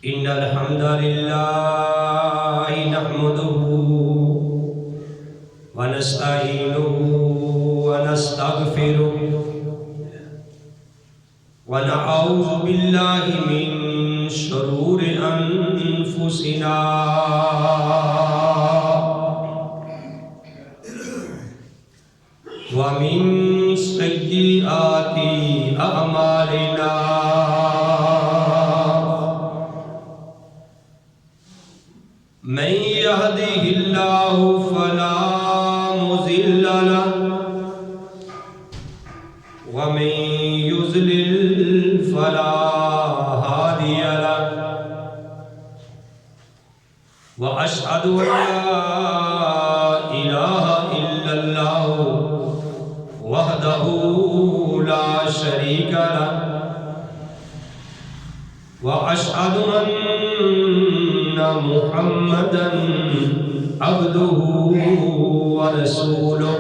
إن الحمد لله نحمده ونستعينه ونستغفره ونعوذ بالله من شرور أنفسنا ومن سيئات أعمالنا من يهده الله فلا مضل له ومن يضلل فلا هادي له وأشهد أن لا إله إلا الله وحده لا شريك له وأشهد أن محمدا عبده ورسوله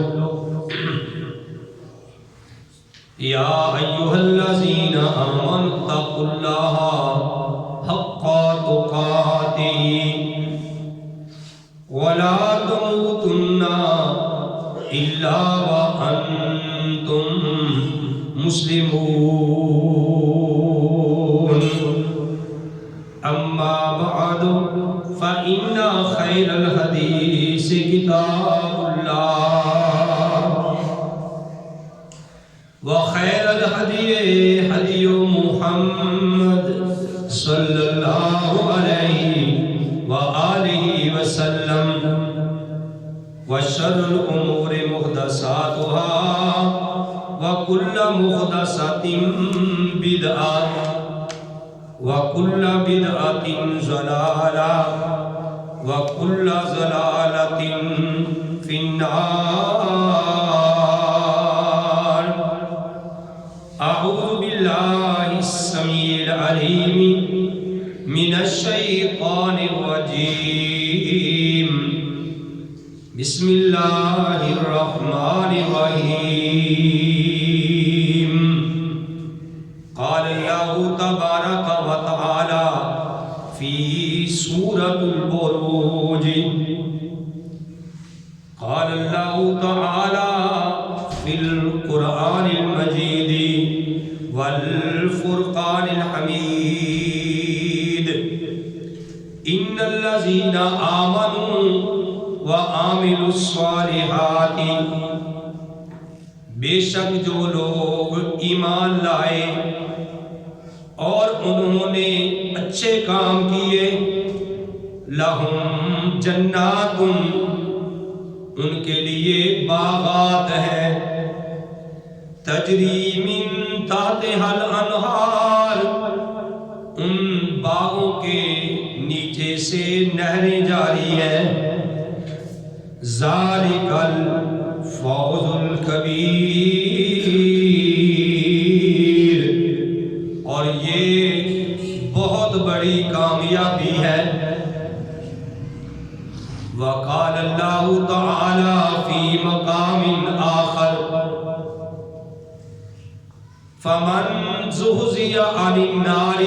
يا أيها الذين آمنوا اتقوا الله حق تقاته ولا تموتن إلا وأنتم مسلمون أما بعد فإن خير الحديث كتاب الله وخير الهدي هدي محمد صلى الله عليه وآله وسلم وشر الأمور محدثاتها وكل محدثة بدعة وكل بدعة ضلالة وكل ضلالة في النار. أعوذ بالله السميع العليم من الشيطان الرجيم. بسم الله الرحمن الرحيم. قال الله تبارك وتعالى في سورة البروج قال الله تعالى في القرآن المجيد والفرقان الحميد إن الذين آمنوا وعملوا الصالحات بے شک جو لوگ ایمان لائے اور انہوں نے اچھے کام کیے لہم جنات ان کے لیے باغات ہیں تجری من تحتها الانہار ان باغوں کے نیچے سے نہریں جاری ہیں ذالک الفوز الکبیر اور یہ بہت بڑی کامیابی ہے. وقال اللہ تعالی فی مقام آخر فمن زحزح عن النار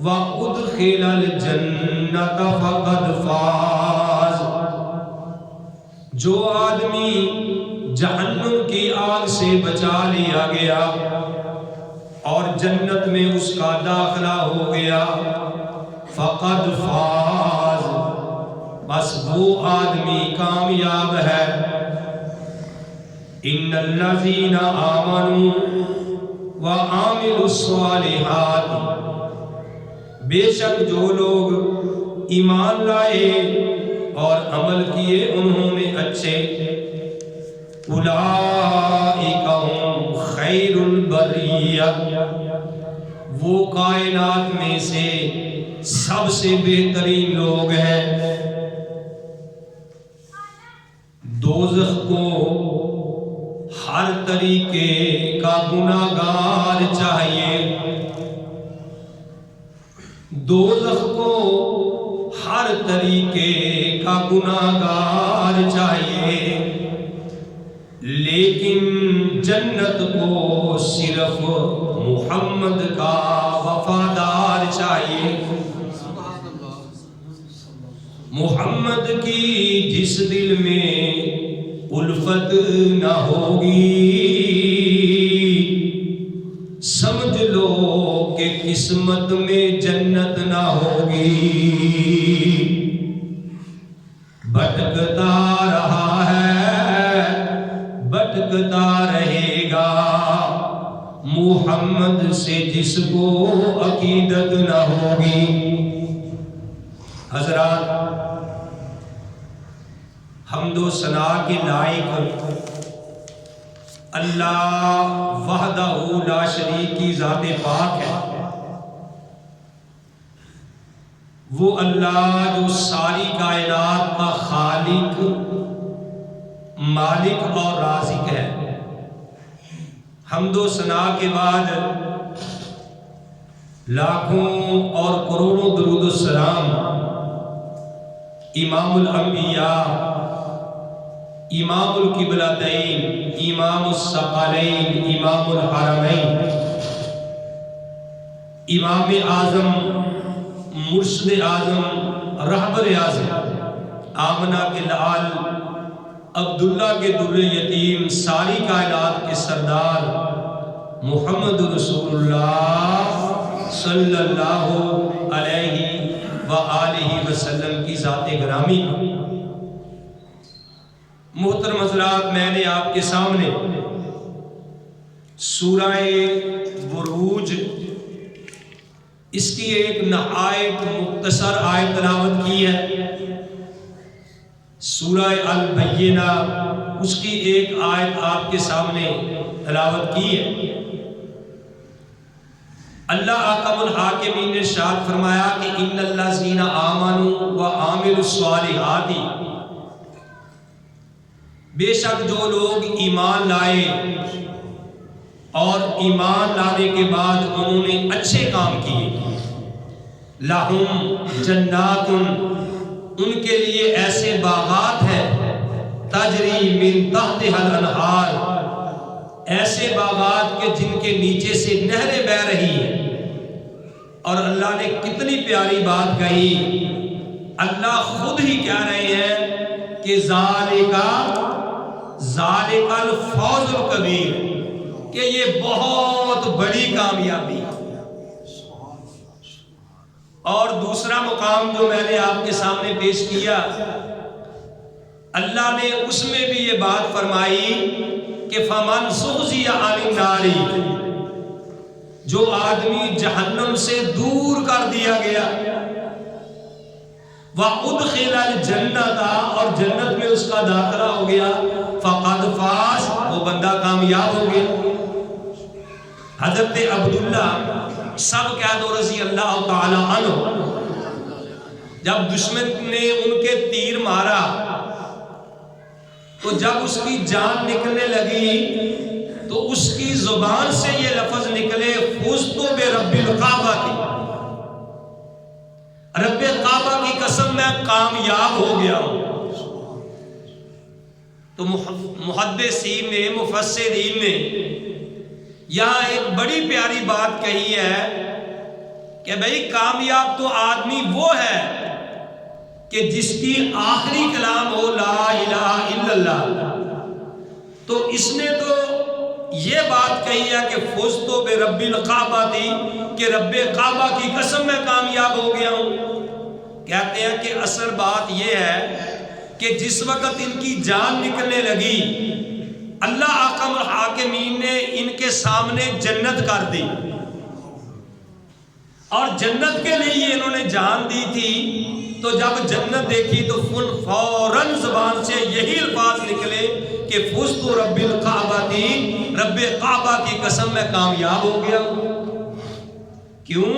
وادخل الجنۃ فقد فاز. جو آدمی جہنم کی آگ سے بچا لیا گیا اور جنت میں اس کا داخلہ ہو گیا فقد فاز بس وہ آدمی کامیاب ہے. ان الذین آمنوا وعملوا الصالحات بے شک جو لوگ ایمان لائے اور عمل کیے انہوں نے اچھے اولئک هم خیر البریہ وہ کائنات میں سے سب سے بہترین لوگ ہیں. دوزخ کو ہر طریقے کا گناہگار چاہیے دوزخ کو ہر طریقے کا گناہگار چاہیے لیکن جنت کو صرف محمد کا وفادار چاہیے. محمد کی جس دل میں الفت نہ ہوگی سمجھ لو کہ قسمت میں جنت نہ ہوگی. بھٹکتا رہا ہے بھٹکتا رہے گا محمد سے جس کو عقیدت نہ ہوگی. حضرات، حمد و ثنا کے لائق اللہ وحدہ لا شریک کی ذات پاک ہے. وہ اللہ جو ساری کائنات کا خالق، مالک اور رازق ہے. حمد و ثنا کے بعد لاکھوں اور کروڑوں درود و سلام امام الانبیاء، امام القبلتین، امام الثقلین، امام الحرمین، امام اعظم، مرشد اعظم، رہبر اعظم، آمنہ کے لعل، عبداللہ کے در یتیم، ساری کائنات کے سردار محمد رسول اللہ صلی اللہ علیہ وآلہ وسلم کی ذات گرامی. محترم حضرات، میں نے آپ کے سامنے سورہ بروج اس کی ایک نہایت مختصر آیت تلاوت کی ہے. سورہ البینہ اس کی ایک آیت آپ کے سامنے تلاوت کی ہے. اللہ احکم الحاکمین نے ارشاد فرمایا کہ ان الذین آمنوا وعملوا الصالحات، بے شک جو لوگ ایمان لائے اور ایمان لانے کے بعد انہوں نے اچھے کام کیے، لہم جنات، ان کے لیے ایسے باغات ہیں، تجری من تحتها الانہار، ایسے باغات کے جن کے نیچے سے نہریں بہ رہی ہیں. اور اللہ نے کتنی پیاری بات کہی، اللہ خود ہی کہہ رہے ہیں کہ ذالک الفوز الکبیر، کہ یہ بہت بڑی کامیابی. اور دوسرا مقام جو میں نے آپ کے سامنے پیش کیا، اللہ نے اس میں بھی یہ بات فرمائی کہ فَمَنْ زُحْزِحَ عَنِ النَّارِ، جو آدمی جہنم سے دور کر دیا گیا، وَأُدْخِلَ الْجَنَّةَ، اور جنت میں اس کا داخلہ ہو گیا، فَقَدْ فَازَ، وہ بندہ کامیاب ہو گیا. حضرت عبداللہ سب کہہ دو رضی اللہ تعالی عنہ، جب دشمن نے ان کے تیر مارا تو جب اس کی جان نکلنے لگی تو اس کی زبان سے یہ لفظ نکلے فزت برب الکعبہ کی، رب کعبہ کی قسم میں کامیاب ہو گیا ہوں. تو محدثین نے، مفسرین نے یہاں ایک بڑی پیاری بات کہی ہے کہ بھئی کامیاب تو آدمی وہ ہے کہ جس کی آخری کلام ہو لا الہ الا اللہ. تو اس نے تو یہ بات کہی ہے کہ فزت برب الکعبہ تھی، کہ رب کعبہ کی قسم میں کامیاب ہو گیا ہوں. کہتے ہیں کہ اصل بات یہ ہے کہ جس وقت ان کی جان نکلنے لگی اللہ احکم الحاکمین نے ان کے سامنے جنت کر دی، اور جنت کے لیے انہوں نے جان دی تھی. تو جب جنت دیکھی تو فوراً زبان سے یہی الفاظ نکلے کہ فزت رب الکعبہ تھی، رب کعبہ کی قسم میں کامیاب ہو گیا. کیوں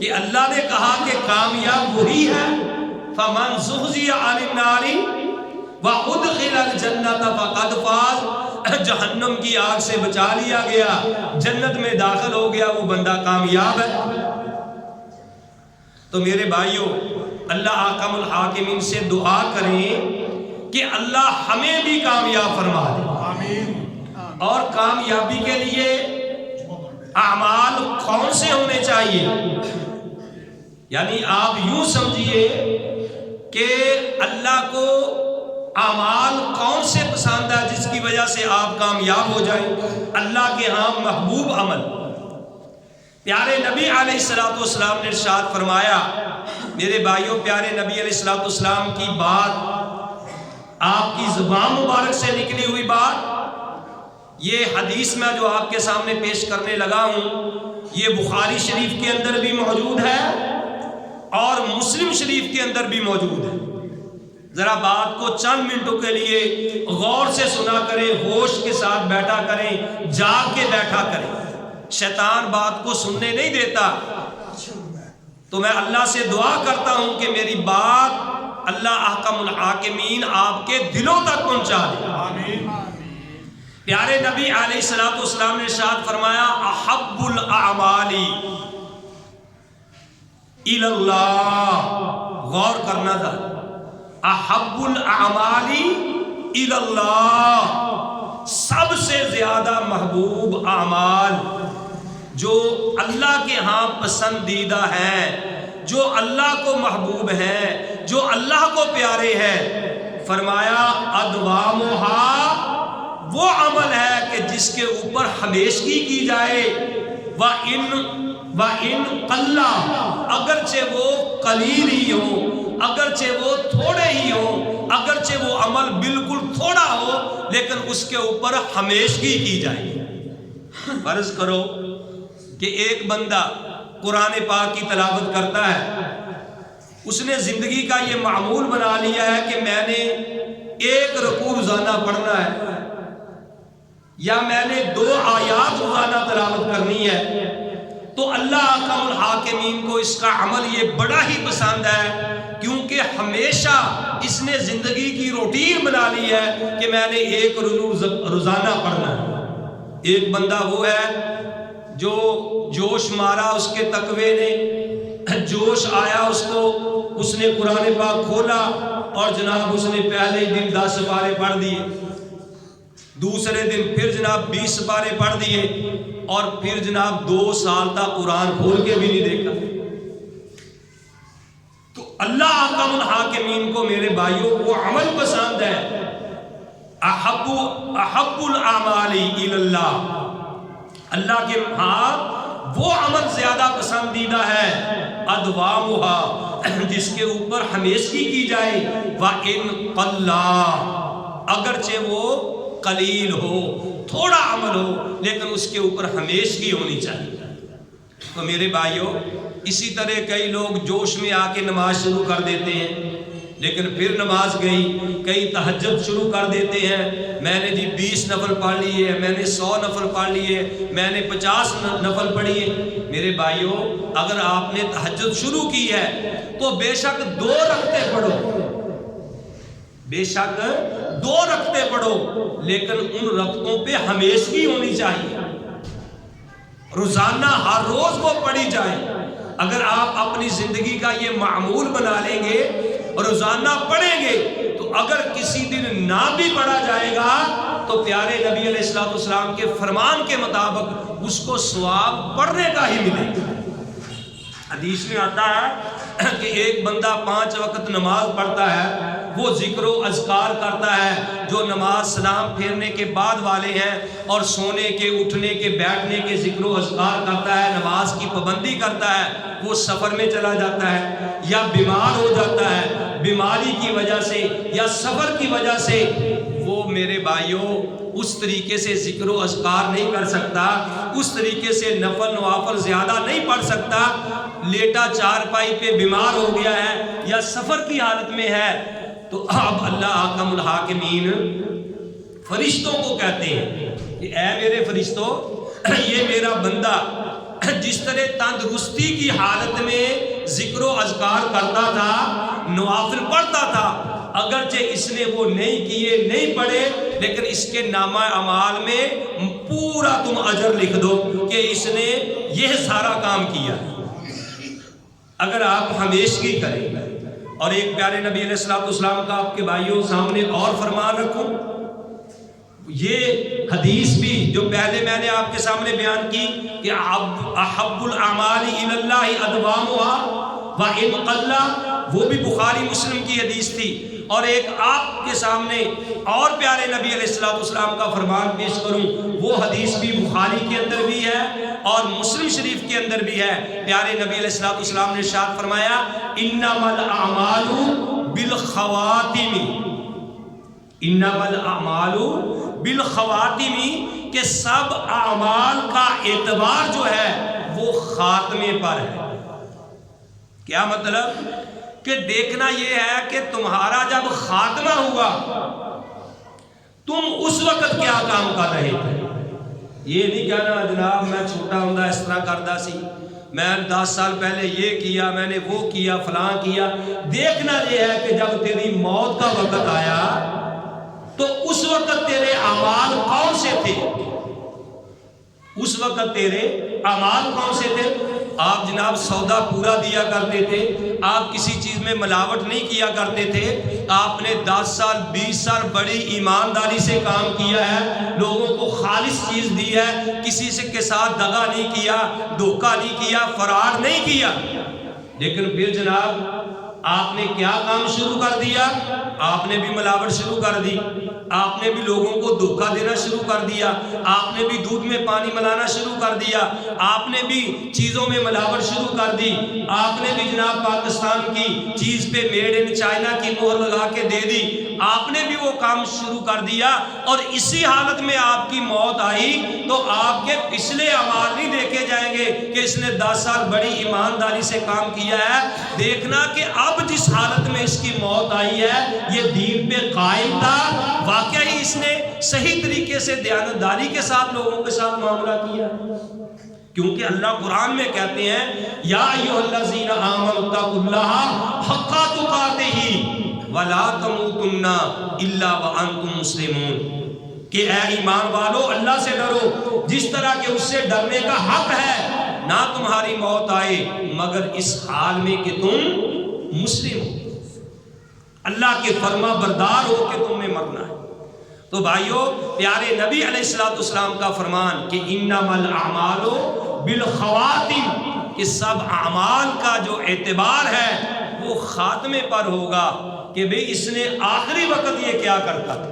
کہ اللہ نے کہا کہ کامیاب وہی ہے، فَمَنْ زُحْزِحَ عَنِ النَّارِ وَأُدْخِلَ الْجَنَّةَ فَقَدْ فَازَ، جہنم کی آگ سے بچا لیا گیا، جنت میں داخل ہو گیا، وہ بندہ کامیاب ہے. تو میرے بھائیوں، اللہ احکم الحاکمین سے دعا کریں کہ اللہ ہمیں بھی کامیاب فرما دے. اور کامیابی کے لیے اعمال کون سے ہونے چاہیے؟ یعنی آپ یوں سمجھیے کہ اللہ کو اعمال کون سے پسند ہے جس کی وجہ سے آپ کامیاب ہو جائیں؟ اللہ کے ہاں محبوب عمل۔ پیارے نبی علیہ الصلوۃ والسلام نے ارشاد فرمایا، میرے بھائیوں، پیارے نبی علیہ الصلوۃ والسلام کی بات، آپ کی زبان مبارک سے نکلی ہوئی بات، یہ حدیث میں جو آپ کے سامنے پیش کرنے لگا ہوں، یہ بخاری شریف کے اندر بھی موجود ہے اور مسلم شریف کے اندر بھی موجود ہے۔ ذرا بات کو چند منٹوں کے لیے غور سے سنا کریں، ہوش کے ساتھ بیٹھا کریں، جاگ کے بیٹھا کریں۔ شیطان بات کو سننے نہیں دیتا، تو میں اللہ سے دعا کرتا ہوں کہ میری بات اللہ احکم الحاکمین آپ کے دلوں تک پہنچا دے۔ پیارے نبی علیہ الصلوۃ والسلام نے ارشاد فرمایا، احب الاعمال الی اللہ، غور کرنا تھا، احب الاعمال الی اللہ، سب سے زیادہ محبوب اعمال جو اللہ کے ہاں پسندیدہ ہے، جو اللہ کو محبوب ہے، جو اللہ کو پیارے ہے، فرمایا ادوامھا، وہ عمل ہے کہ جس کے اوپر ہمیشگی کی جائے، وَإِن قَلَّ، اگرچہ وہ قلیل ہی ہو، اگرچہ وہ تھوڑے ہی ہو، اگرچہ وہ عمل بالکل تھوڑا ہو، لیکن اس کے اوپر ہمیشگی کی جائے۔ فرض کرو کہ ایک بندہ قرآن پاک کی تلاوت کرتا ہے، اس نے زندگی کا یہ معمول بنا لیا ہے کہ میں نے 1 رکوع روزانہ پڑھنا ہے، یا میں نے 2 آیات روزانہ تلاوت کرنی ہے، تو اللہ احکم الحاکمین کو اس کا عمل یہ بڑا ہی پسند ہے، کیونکہ ہمیشہ اس نے زندگی کی روٹین بنا لی ہے کہ میں نے 1 روزانہ پڑھنا ہے۔ ایک بندہ وہ ہے جو جوش مارا اس کے تقوی نے، جوش آیا اس کو، اس نے قرآن پاک کھولا اور جناب اس نے پہلے دن 10 سپارے پڑھ دیے، دوسرے دن پھر جناب 20 سپارے پڑھ دیے، اور پھر جناب 2 سال تک قرآن کھول کے بھی نہیں دیکھا۔ تو اللہ احکم الحاکمین کو میرے بھائیوں وہ عمل پسند ہے، احب الاعمال الی اللہ، اللہ کے ہاں وہ عمل زیادہ پسندیدہ ہے، ادوامھا، جس کے اوپر ہمیشگی کی جائے، وَإِن قَلَّ، اگرچہ وہ قلیل ہو، تھوڑا عمل ہو، لیکن اس کے اوپر ہمیشگی ہونی چاہیے۔ تو میرے بھائیوں، اسی طرح کئی لوگ جوش میں آ کے نماز شروع کر دیتے ہیں، لیکن پھر نماز گئی، کئی تہجد شروع کر دیتے ہیں، میں نے جی 20 نفل پڑھ لیے، میں نے 100 نفل پڑھ لیے، میں نے 50 نفل پڑھیے۔ میرے بھائیوں، اگر آپ نے تہجد شروع کی ہے تو بے شک 2 رکعتیں پڑھو، بے شک 2 رکعتیں پڑھو، لیکن ان رکعتوں پہ ہمیشگی ہونی چاہیے، روزانہ ہر روز وہ پڑھی جائے۔ اگر آپ اپنی زندگی کا یہ معمول بنا لیں گے، روزانہ پڑھیں گے، تو اگر کسی دن نہ بھی پڑھا جائے گا تو پیارے نبی علیہ الصلوۃ والسلام کے فرمان کے مطابق اس کو ثواب پڑھنے کا ہی ملے گا۔ حدیث میں آتا ہے کہ ایک بندہ 5 وقت نماز پڑھتا ہے، وہ ذکر و اذکار کرتا ہے جو نماز سلام پھیرنے کے بعد والے ہیں، اور سونے کے، اٹھنے کے، بیٹھنے کے ذکر و اذکار کرتا ہے، نماز کی پابندی کرتا ہے۔ وہ سفر میں چلا جاتا ہے یا بیمار ہو جاتا ہے، بیماری کی وجہ سے یا سفر کی وجہ سے وہ میرے بھائیوں اس طریقے سے ذکر و اذکار نہیں کر سکتا، اس طریقے سے نفل نوافل زیادہ نہیں پڑھ سکتا، لیٹا چارپائی پہ بیمار ہو گیا ہے یا سفر کی حالت میں ہے، تو اب اللہ احکم الحاکمین فرشتوں کو کہتے ہیں کہ اے میرے فرشتوں، یہ میرا بندہ جس طرح تندرستی کی حالت میں ذکر و اذکار کرتا تھا، نوافل پڑھتا تھا، اگرچہ اس نے وہ نہیں کیے، نہیں پڑھے، لیکن اس کے نامہ اعمال میں پورا تم اجر لکھ دو کہ اس نے یہ سارا کام کیا۔ اگر آپ ہمیشگی کریں، اور ایک پیارے نبی علیہ الصلوۃ والسلام کا آپ کے بھائیوں سامنے اور فرمان رکھوں، یہ حدیث بھی جو پہلے میں نے آپ کے سامنے بیان کی کہ احب الاعمال الی اللہ ادوامھا، وَإِنْ قَلَّ، وہ بھی بخاری مسلم کی حدیث تھی. اور ایک آپ کے سامنے اور پیارے نبی علیہ السلام کا فرمان پیش کروں، وہ حدیث بھی بخاری کے اندر بھی ہے اور مسلم شریف کے اندر بھی ہے. پیارے نبی علیہ السلام نے ارشاد فرمایا اِنَّمَا الْأَعْمَالُ بِالْخَوَاتِمِ، اِنَّمَا الْأَعْمَالُ بِالْخَوَاتِمِ، کہ سب اعمال کا اعتبار جو ہے وہ خاتمے پر ہے. کیا مطلب؟ کہ دیکھنا یہ ہے کہ تمہارا جب خاتمہ ہوا تم اس وقت کیا کام کر رہے تھے. یہ نہیں کہنا جناب میں چھوٹا ہوں اس طرح کردا سی، میں 10 سال پہلے یہ کیا، میں نے وہ کیا، فلاں کیا. دیکھنا یہ ہے کہ جب تیری موت کا وقت آیا تو اس وقت تیرے اعمال کون سے تھے، اس وقت تیرے اعمال کون سے تھے. آپ جناب سودا پورا دیا کرتے تھے، آپ کسی چیز میں ملاوٹ نہیں کیا کرتے تھے، آپ نے 10 سال 20 سال بڑی ایمانداری سے کام کیا ہے، لوگوں کو خالص چیز دی ہے، کسی سے کے ساتھ دغا نہیں کیا، دھوکہ نہیں کیا، فرار نہیں کیا. لیکن پھر جناب آپ نے کیا کام شروع کر دیا؟ آپ نے بھی ملاوٹ شروع کر دی، آپ نے بھی لوگوں کو دھوکہ دینا شروع کر دیا، آپ نے بھی دودھ میں پانی ملانا شروع کر دیا، آپ نے بھی چیزوں میں ملاوٹ شروع کر دی، آپ نے بھی جناب پاکستان کی چیز پہ میڈ ان چائنا کی مہر لگا کے دے دی، آپ نے بھی وہ کام شروع کر دیا. اور اسی حالت میں آپ کی موت آئی تو آپ کے پچھلے اعمال نہیں دیکھے جائیں گے کہ اس نے 10 سال بڑی ایمانداری سے کام کیا ہے. دیکھنا کہ اب جس حالت میں اس کی موت آئی ہے یہ دین پہ قائم تھا، واقعی اس نے صحیح طریقے سے دیانتداری کے ساتھ لوگوں کے ساتھ معاملہ کیا. کیونکہ اللہ قرآن میں کہتے ہیں یا ایھا الذین آمنوا اتقوا اللہ حق تقاتہ ولا تموتن الا وانتم مسلمون، کہ اے ایمان والو اللہ سے ڈرو جس طرح کہ اس سے ڈرنے کا حق ہے، نہ تمہاری موت آئے مگر اس حال میں کہ تم مسلم ہو، اللہ کے فرما بردار ہو کہ تم نے مرنا ہے. تو بھائیو پیارے نبی علیہ السلام کا فرمان کہ انما الاعمال بالخواتم، کہ سب اعمال کا جو اعتبار ہے وہ خاتمے پر ہوگا، کہ بھئی اس نے آخری وقت یہ کیا کرتا تھا.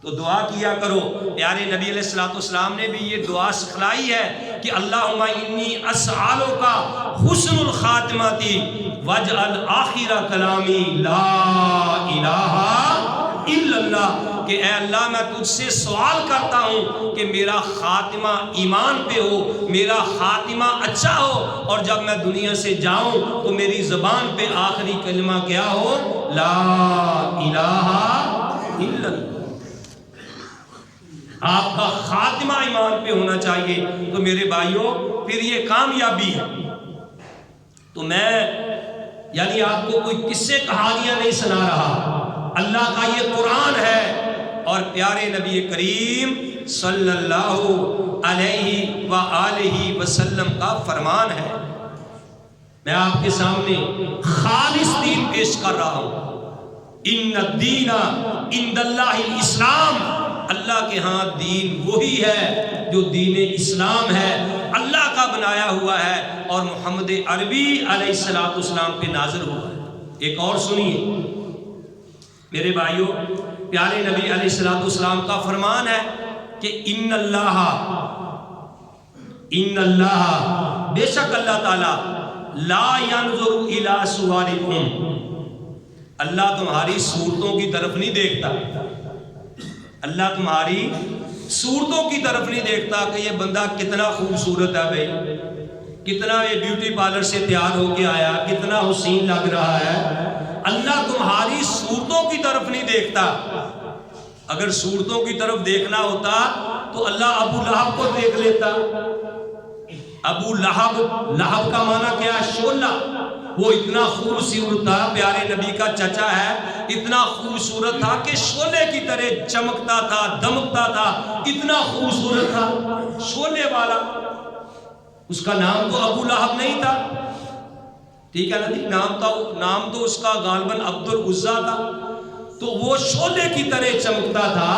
تو دعا کیا کرو. پیارے نبی علیہ السلام نے بھی یہ دعا سکھلائی ہے کہ اللہم انی اسألک حسن الخاتمۃ واجعل آخر کلامی لا الہ الا اللہ، کہ اے اللہ میں تجھ سے سوال کرتا ہوں کہ میرا خاتمہ ایمان پہ ہو، میرا خاتمہ اچھا ہو، اور جب میں دنیا سے جاؤں تو میری زبان پہ آخری کلمہ کیا ہو، لا الہ الا اللہ. آپ کا خاتمہ ایمان پہ ہونا چاہیے. تو میرے بھائیوں پھر یہ کامیابی ہے. تو میں یعنی آپ کو کوئی قصے کہانیاں نہیں سنا رہا، اللہ کا یہ قرآن ہے اور پیارے نبی کریم صلی اللہ علیہ وآلہ وسلم کا فرمان ہے. میں آپ کے سامنے خالص دین پیش کر رہا ہوں. ان الدین عند اللہ الاسلام، اللہ کے ہاں دین وہی ہے جو دین اسلام ہے، اللہ کا بنایا ہوا ہے اور محمد عربی علیہ السلام پہ نازل ہوا ہے. ایک اور سنیے میرے بھائیوں، پیارے نبی علیہ السلام کا فرمان ہے کہ ان اللہ بے شک اللہ تعالی لا ينظر الى صورکم، اللہ تمہاری صورتوں کی طرف نہیں دیکھتا. اللہ تمہاری صورتوں کی طرف نہیں دیکھتا کہ یہ بندہ کتنا خوبصورت ہے بھائی، کتنا یہ بیوٹی پارلر سے تیار ہو کے آیا، کتنا حسین لگ رہا ہے. اللہ تمہاری صورتوں کی طرف نہیں دیکھتا. اگر صورتوں کی طرف دیکھنا ہوتا تو اللہ ابو لہب کو دیکھ لیتا. ابو لہب، لہب کا معنی کیا ہے؟ شعلہ. وہ اتنا خوبصورت تھا، پیارے نبی کا چچا ہے، اتنا خوبصورت تھا کہ شعلے کی طرح چمکتا تھا، دمکتا تھا، اتنا خوبصورت تھا، شعلے والا. اس کا نام تو ابو لہب نہیں تھا، ٹھیک ہے نا جی، نام تو اس کا غالباً عبد العزیٰ تھا. تو وہ شعلے کی طرح چمکتا تھا.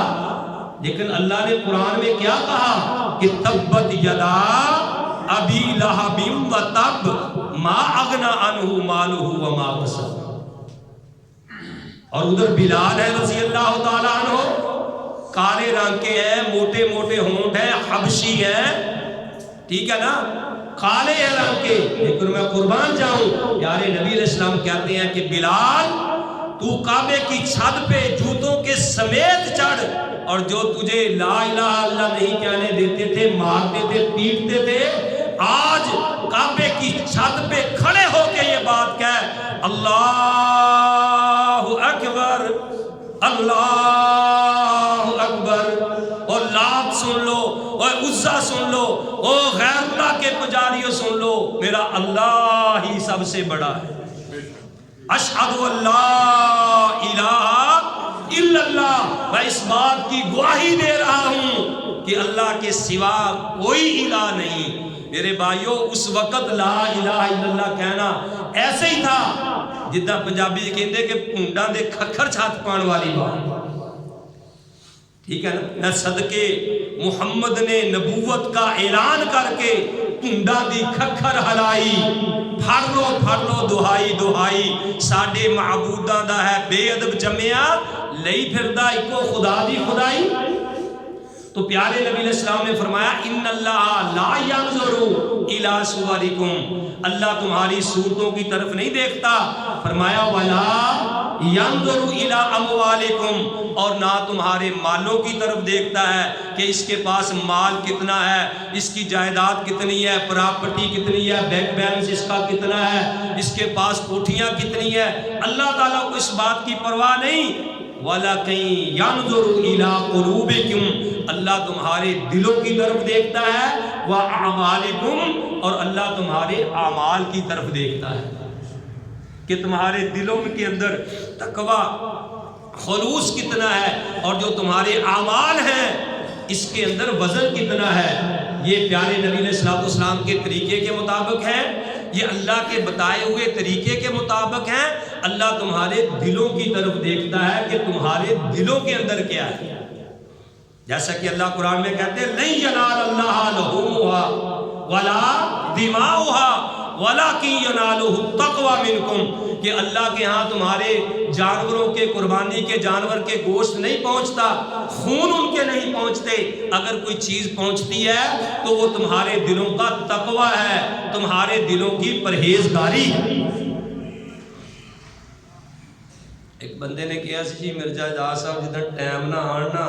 لیکن اللہ نے قرآن میں کیا کہا کہ تبت یدا ابی لہب و تب ما اغنا عنہ مالہ وما کسب. اور ادھر بلال ہے رضی اللہ تعالیٰ عنہ، کالے رنگ کے ہیں، موٹے موٹے ہونٹ ہیں، حبشی ہیں، ٹھیک ہے نا، کالے رنگ کے، لیکن میں قربان جاؤں پیارے نبی علیہ السلام کہتے ہیں کہ بلال تو کعبے کی چھت پہ جوتوں کے سمیت چڑھ، اور جو تجھے لا الہ الا اللہ نہیں کہنے دیتے تھے، مارتے تھے، پیٹتے تھے، آج کعبے کی چھت پہ کھڑے ہو کے یہ بات کہہ اللہ اکبر اللہ اکبر. اور لات سن لو، اور عزا سن لو، اور غیر اللہ کے پجاریوں سن لو، میرا اللہ ہی سب سے بڑا ہے. اشہد اللہ الہ الا اللہ، میں اس بات کی گواہی دے رہا ہوں کہ اللہ کے سوا کوئی الہ نہیں. میرے بھائیو اس وقت لا الہ الا اللہ کہنا ایسے ہی تھا جدہ پنجابی کہتے کہ پونڈا دے کھکھر چھات پان والی بات، ٹھیک ہے نا. صدقے محمد نے نبوت کا اعلان کر کے پونڈا دی کھکھر ہلائی، پھڑ لو دہائی دہائی ساڈے معبوداں دا ہے بے ادب جمعیا لئی پھردا اکو خدا دی خدائی. تو پیارے نبی علیہ السلام نے فرمایا ان اللہ لا ينظر الى صورکم، اللہ تمہاری صورتوں کی طرف نہیں دیکھتا. فرمایا ولا ينظر الى اموالکم، اور نہ تمہارے مالوں کی طرف دیکھتا ہے کہ اس کے پاس مال کتنا ہے، اس کی جائیداد کتنی ہے، پراپرٹی کتنی ہے، بینک بیلنس اس کا کتنا ہے، اس کے پاس کوٹھیاں کتنی ہے. اللہ تعالیٰ کو اس بات کی پرواہ نہیں. وَلَكِنْ يَنْظُرُ إِلَىٰ قُلُوبِكُمْ، اللہ تمہارے دلوں کی طرف دیکھتا ہے، وَأَعْمَالِكُمْ، اور اللہ تمہارے اعمال کی طرف دیکھتا ہے کہ تمہارے دلوں کے اندر تقوی خلوص کتنا ہے، اور جو تمہارے اعمال ہیں اس کے اندر وزن کتنا ہے. یہ پیارے نبی علیہ السلام کے طریقے کے مطابق ہے، یہ اللہ کے بتائے ہوئے طریقے کے مطابق ہیں. اللہ تمہارے دلوں کی طرف دیکھتا ہے کہ تمہارے دلوں کے اندر کیا ہے. جیسا کہ اللہ قرآن میں کہتے ہیں لَن يَنَالَ اللَّهَ لُحُومُهَا وَلَا دِمَاؤُهَا وَلَكِنْ يَنَالُهُ التَّقْوَىٰ مِنْكُمْ، کہ اللہ کے ہاں تمہارے جانوروں کے قربانی کے جانور کے گوشت نہیں پہنچتا، خون ان کے نہیں پہنچتے. اگر کوئی چیز پہنچتی ہے تو وہ تمہارے دلوں کا تقوی ہے، تمہارے دلوں کی پرہیزگاری ہے. ایک بندے نے کہا سی جی مرزا اعجاز صاحب جدھر ٹائم نہ آنا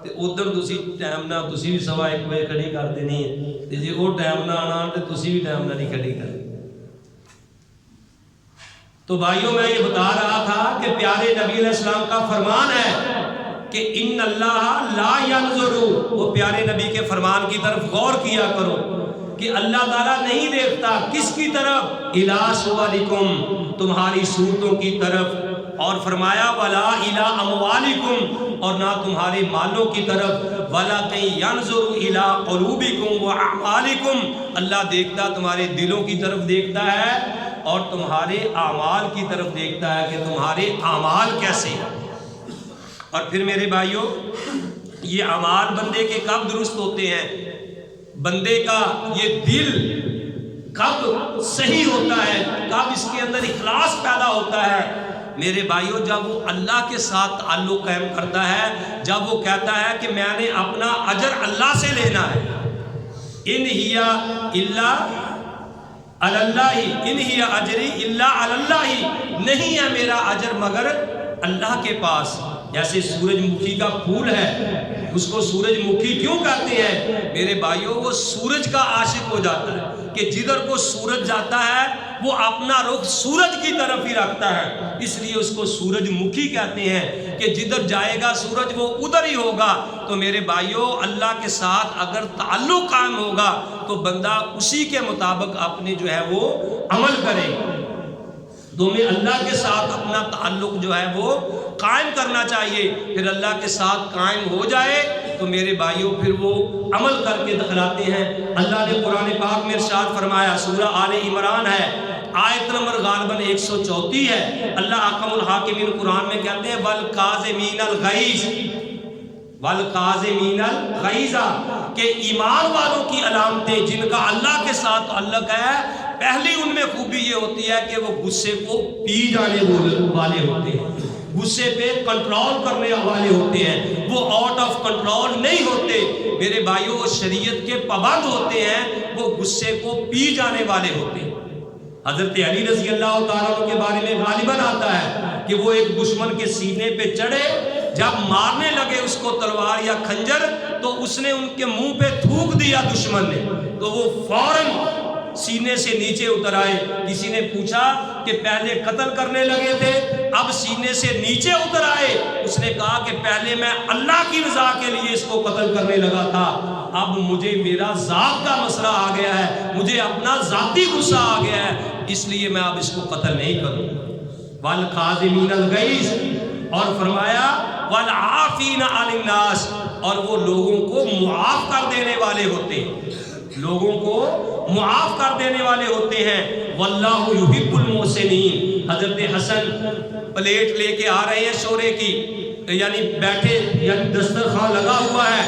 تے ادھر تسی ٹائم نہ تسی بھی 1:15 بجے کھڑی کر دینی ہے، تے جی وہ ٹائم نہ آنا تے تسی بھی ٹائم نہ نہیں کھڑی کرنی. تو بھائیوں میں یہ بتا رہا تھا کہ پیارے نبی علیہ السلام کا فرمان ہے کہ ان اللہ لا ينظر، وہ پیارے نبی کے فرمان کی طرف غور کیا کرو کہ اللہ تعالیٰ نہیں دیکھتا کس کی طرف، الی صورکم، تمہاری صورتوں کی طرف. اور فرمایا ولا الی اموالکم، اور نہ تمہارے مالوں کی طرف. وَلَكِنْ يَنْظُرُ إِلَىٰ قُلُوبِكُمْ وَأَعْمَالِكُمْ، اللہ دیکھتا تمہارے دلوں کی طرف دیکھتا ہے اور تمہارے اعمال کی طرف دیکھتا ہے کہ تمہارے اعمال کیسے ہیں. اور پھر میرے بھائیوں یہ اعمال بندے کے کب درست ہوتے ہیں، بندے کا یہ دل کب صحیح ہوتا ہے، کب اس کے اندر اخلاص پیدا ہوتا ہے. میرے بھائیوں جب وہ اللہ کے ساتھ تعلق قائم کرتا ہے، جب وہ کہتا ہے کہ میں نے اپنا اجر اللہ سے لینا ہے، ان ہی الا علی اللہ، ان ہی اجری الا علی اللہ، نہیں ہے میرا اجر مگر اللہ کے پاس. جیسے سورج مکھی کا پھول ہے، اس کو سورج مکھی کیوں کہتے ہیں میرے بھائیوں، وہ سورج کا عاشق ہو جاتا ہے کہ جدھر کو سورج جاتا ہے وہ اپنا رخ سورج کی طرف ہی رکھتا ہے، اس لیے اس کو سورج مکھی کہتے ہیں کہ جدھر جائے گا سورج وہ ادھر ہی ہوگا. تو میرے بھائیوں اللہ کے ساتھ اگر تعلق قائم ہوگا تو بندہ اسی کے مطابق اپنے جو ہے وہ عمل کرے. تو میں اللہ کے ساتھ اپنا تعلق جو ہے وہ قائم کرنا چاہیے. پھر اللہ کے ساتھ قائم ہو جائے تو میرے بھائیوں پھر وہ عمل کر کے دکھلاتے ہیں. اللہ نے قرآن پاک میں ارشاد فرمایا، سورہ آل عمران ہے، آیت نمبر غالباً 134 ہے. اللہ احکم الحاکمین قرآن میں کہتے ہیں والکاظمین الغیظ، والکاظمین الغیظ، کہ ایمان والوں کی علامتیں جن کا اللہ کے ساتھ تعلق ہے، پہلی ان میں خوبی یہ ہوتی ہے کہ وہ غصے کو پی جانے والے ہوتے ہیں، غصے پہ کنٹرول کرنے والے ہوتے ہیں، وہ آؤٹ آف کنٹرول نہیں ہوتے میرے بھائیوں، وہ شریعت کے پابند ہوتے ہیں، وہ غصے کو پی جانے والے ہوتے ہیں۔ حضرت علی رضی اللہ تعالیٰ عنہ کے بارے میں غالباً آتا ہے کہ وہ ایک دشمن کے سینے پہ چڑھے، جب مارنے لگے اس کو تلوار یا خنجر تو اس نے ان کے منہ پہ تھوک دیا دشمن نے، تو وہ فوراً سینے سے نیچے اتر آئے۔ کسی نے پوچھا کہ پہلے قتل کرنے لگے تھے، اب سینے سے نیچے اتر آئے؟ اس نے کہا کہ پہلے میں اللہ کی رضا کے لیے اس کو قتل کرنے لگا تھا، اب مجھے میرا ذات کا مسئلہ آ گیا ہے، مجھے اپنا ذاتی غصہ آ گیا ہے، اس لیے میں اب اس کو قتل نہیں کروں۔ والقاظمین الغیظ، اور فرمایا والعافین عن الناس، اور وہ لوگوں کو معاف کر دینے والے ہوتے ہیں، لوگوں کو معاف کر دینے والے ہوتے ہیں۔ واللہ یحب المحسنین۔ حضرت حسن پلیٹ لے کے آ رہے ہیں شورے کی، یعنی بیٹھے، یعنی دسترخوان لگا ہوا ہے،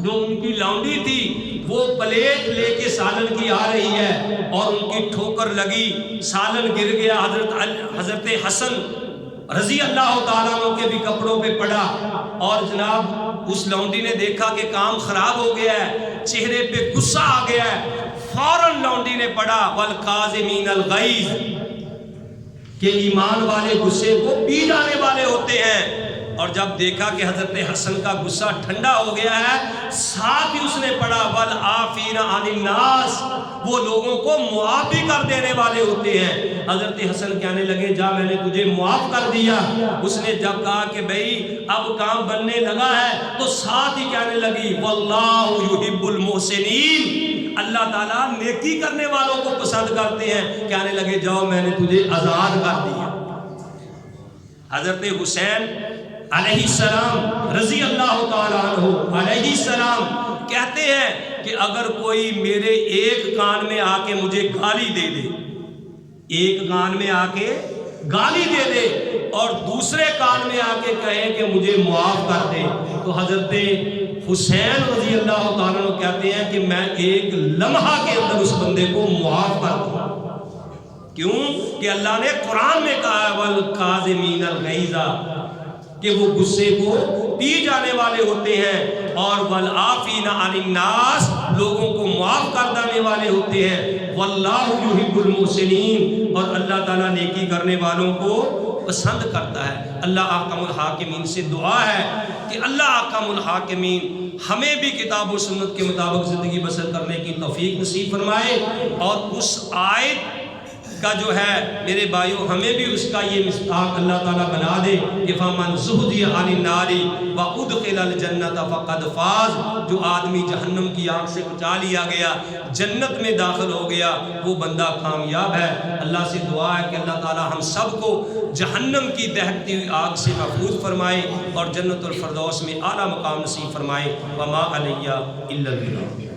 جو ان کی لونڈی تھی وہ پلیٹ لے کے سالن کی آ رہی ہے اور ان کی ٹھوکر لگی، سالن گر گیا، حضرت حسن رضی اللہ تعالیٰ عنہ کے بھی کپڑوں پہ پڑا، اور جناب اس لونڈی نے دیکھا کہ کام خراب ہو گیا ہے، چہرے پہ غصہ آ گیا ہے، فوراً لونڈی نے پڑھا والقاظمین الغیظ، کہ ایمان والے غصے کو پی جانے والے ہوتے ہیں۔ اور جب دیکھا کہ حضرت حسن کا غصہ ٹھنڈا ہو گیا ہے، ساتھ ہی اس نے پڑھا والعافین عن الناس، وہ لوگوں کو معاف بھی کر دینے والے ہوتے ہیں۔ حضرت حسن کہنے لگے جا میں نے تجھے معاف کر دیا۔ اس نے جب کہا کہ بھئی اب کام بننے لگا ہے تو ساتھ ہی کہنے لگی واللہ یحب المحسنین، اللہ تعالیٰ نیکی کرنے والوں کو پسند کرتے ہیں۔ کہنے لگے جاؤ میں نے تجھے آزاد کر دیا۔ حضرت حسین علیہ السلام رضی اللہ تعالیٰ عنہ علیہ السلام کہتے ہیں کہ اگر کوئی میرے ایک کان میں آ کے مجھے گالی دے دے، ایک کان میں آ کے گالی دے دے اور دوسرے کان میں آ کے کہے کہ مجھے معاف کر دے، تو حضرت حسین رضی اللہ تعالیٰ عنہ کہتے ہیں کہ میں ایک لمحہ کے اندر اس بندے کو معاف کر دوں۔ کیوں کہ اللہ نے قرآن میں کہا ہے والقاظمین الغیظ، کہ وہ غصے کو پی جانے والے ہوتے ہیں، اور والعافین عن الناس، لوگوں کو معاف کر دینے والے ہوتے ہیں۔ واللہ یحب المحسنین، اور اللہ تعالیٰ نیکی کرنے والوں کو پسند کرتا ہے۔ اللہ احکم الحاکمین سے دعا ہے کہ اللہ احکم الحاکمین ہمیں بھی کتاب و سنت کے مطابق زندگی بسر کرنے کی توفیق نصیب فرمائے، اور اس آیت کا جو ہے میرے بھائیوں ہمیں بھی اس کا یہ مصداق اللہ تعالیٰ بنا دے کہ فَمَنْ زُحْزِحَ عَنِ النَّارِ وَأُدْخِلَ الْجَنَّةَ فَقَدْ فَازَ، جو آدمی جہنم کی آگ سے بچا لیا گیا، جنت میں داخل ہو گیا، وہ بندہ کامیاب ہے۔ اللہ سے دعا ہے کہ اللہ تعالیٰ ہم سب کو جہنم کی دہکتی ہوئی آگ سے محفوظ فرمائے اور جنت الفردوس میں اعلیٰ مقام نصیب فرمائے۔ وَمَا عَلَيَّ إِلَّا الْبَلَاغُ۔